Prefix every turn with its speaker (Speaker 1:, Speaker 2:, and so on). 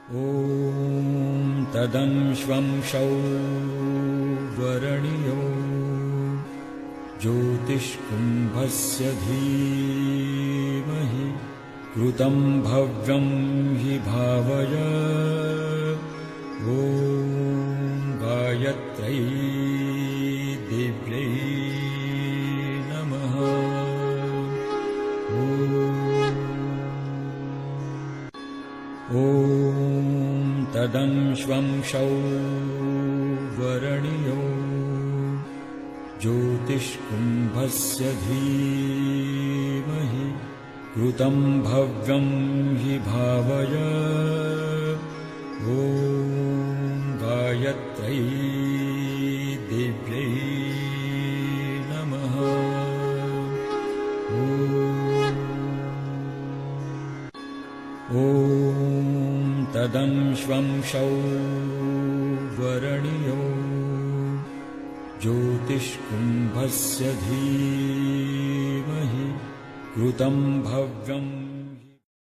Speaker 1: ॐ तदंश्वंशौ वरणियो ज्योतिष्कुम्भस्य धीमहि कृतं भव्यं हि भावय। ॐ गायत्र्यै दिव्यै नमः। ॐ तदंश्वंशौ वरणियो ज्योतिष्कुम्भस्य धीमहि कृतं भव्यं हि भावय। ॐ गायत्र्यै दिव्यै नमः। ॐ तदंश्वंशौ वरणियो ज्योतिष्कुम्भस्य धीमहि कृतं भव्यम्